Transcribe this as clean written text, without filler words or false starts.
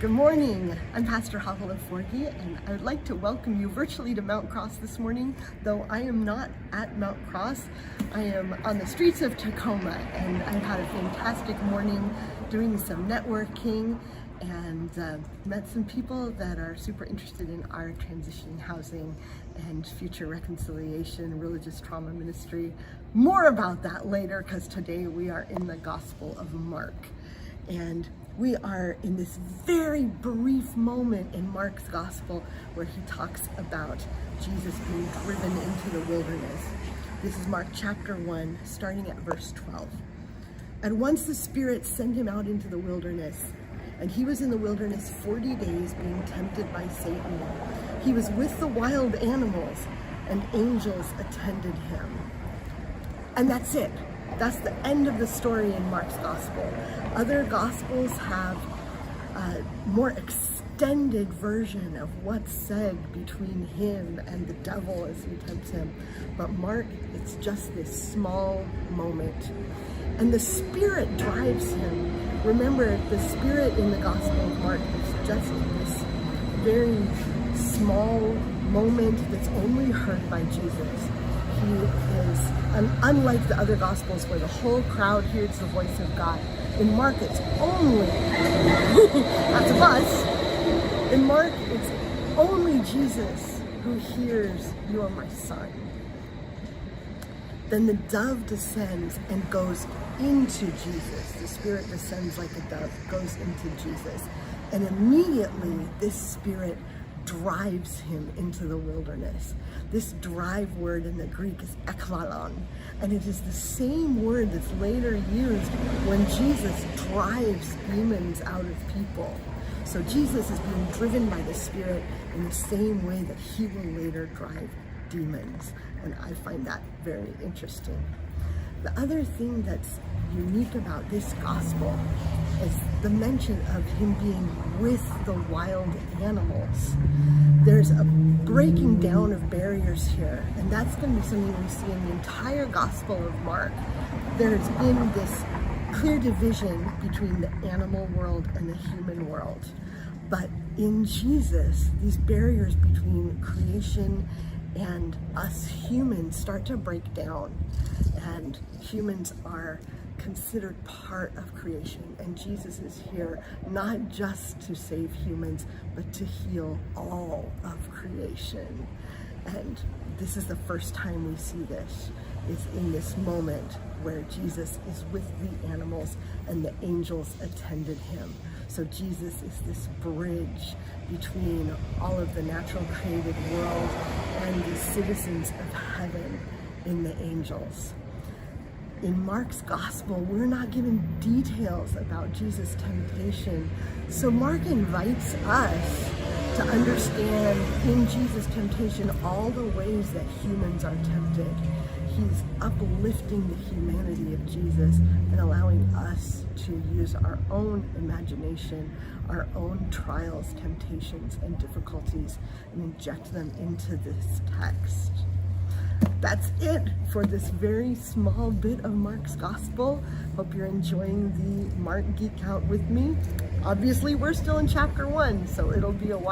Good morning. I'm Pastor Havilah Forgy, and I would like to welcome you virtually to Mount Cross this morning, though I am not at Mount Cross. I am on the streets of Tacoma, and I've had a fantastic morning doing some networking and met some people that are super interested in our transitioning housing and future reconciliation, religious trauma ministry. More about that later, because today we are in the Gospel of Mark. And we are in this very brief moment in Mark's gospel where he talks about Jesus being driven into the wilderness. This is Mark chapter 1, starting at verse 12. And once the Spirit sent him out into the wilderness, and he was in the wilderness 40 days being tempted by Satan. He was with the wild animals, and angels attended him. And that's it. That's the end of the story in Mark's gospel. Other gospels have a more extended version of what's said between him and the devil as he tempts him. But Mark, it's just this small moment. And the Spirit drives him. Remember, the Spirit in the Gospel of Mark is just this very small moment that's only heard by Jesus. He is, unlike the other Gospels where the whole crowd hears the voice of God, in Mark it's only, that's a bus, in Mark it's only Jesus who hears, "You are my son." Then the dove descends and goes into Jesus. The Spirit descends like a dove, goes into Jesus. And immediately this Spirit drives him into the wilderness. This drive word in the Greek is eklalon, and it is the same word that's later used when Jesus drives demons out of people. So Jesus is being driven by the Spirit in the same way that he will later drive demons, and I find that very interesting. The other thing that's unique about this gospel is the mention of him being with the wild animals. There's a breaking down of barriers here, and that's going to be something we see in the entire Gospel of Mark. There's been this clear division between the animal world and the human world. But in Jesus, these barriers between creation and us humans start to break down, and humans are considered part of creation, and Jesus is here not just to save humans but to heal all of creation. And this is the first time we see this, is in this moment where Jesus is with the animals and the angels attended him. So Jesus is this bridge between all of the natural created world and the citizens of heaven in the angels. In Mark's gospel, we're not given details about Jesus' temptation. So Mark invites us to understand in Jesus' temptation all the ways that humans are tempted. He's uplifting the humanity of Jesus and allowing us to use our own imagination, our own trials, temptations, and difficulties, and inject them into this text. That's it for this very small bit of Mark's gospel. Hope you're enjoying the Mark Geek Out with me. Obviously, we're still in chapter 1, so it'll be a while.